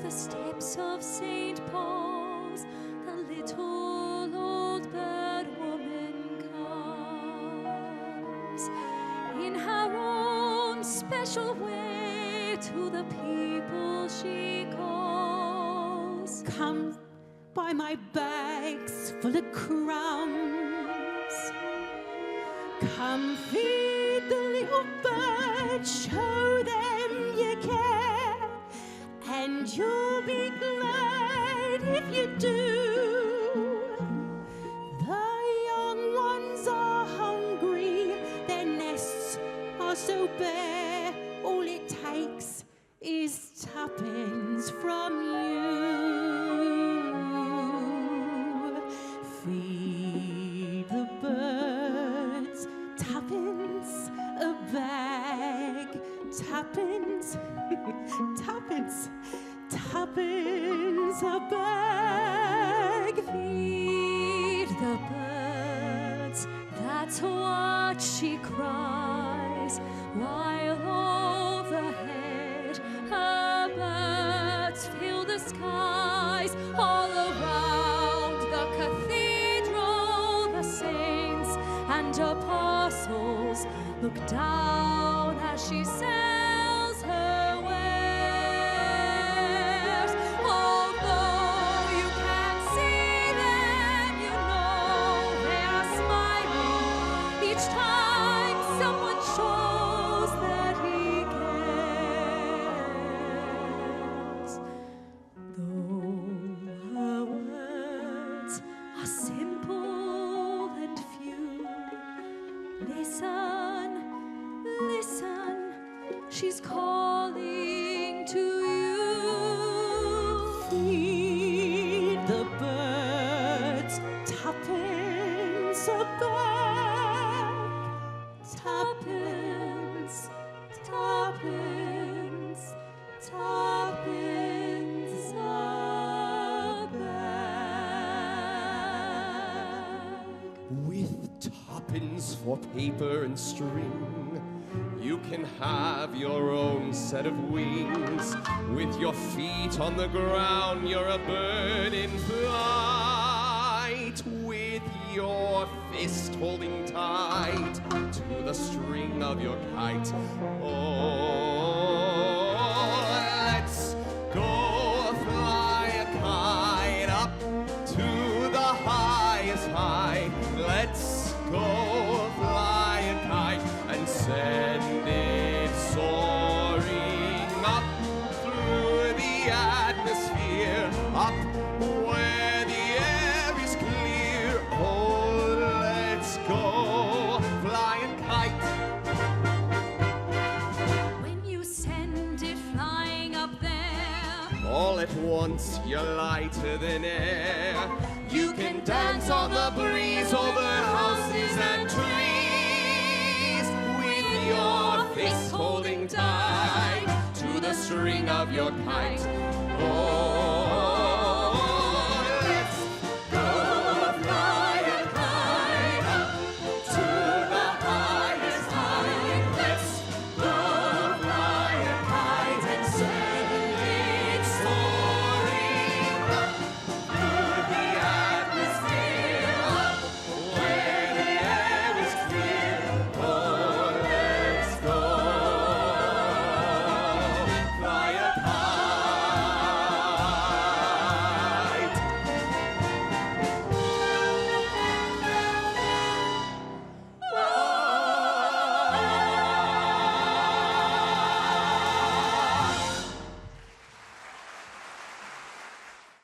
the steps of St. Paul's, the little old bird woman comes in her own special way to the people she calls. Come buy my bags full of crumbs. Come feed the little birds, show them you care, and you'll be glad if you do. The young ones are hungry, their nests are so bare, all it takes is tuppence from you. Feed the birds, tuppence a bag, tuppence, tuppence, tuppence a bag. Feed the birds, that's what she cries, while overhead her birds fill the skies. All around the cathedral, the saints and apostles look down as she sells her wares. Although you can't see them, you know they are smiling each time someone shows that he cares. Though her words are simple and few, listen, listen, she's calling to you. Feed the birds, tuppence a bag, tuppence, tuppence, tuppence a bag. With tuppence for paper and string, you can have your own set of wings. With your feet on the ground, you're a bird in flight. With your fist holding tight to the string of your kite. Oh, let's go fly a kite up to the highest high. Let's go fly a kite and send it soaring up through the atmosphere, up where the air is clear. Oh, let's go fly a kite. When you send it flying up there, All at once you're lighter than air. You can dance on the breeze over houses and trees, with your fist holding tight to the string of your kite.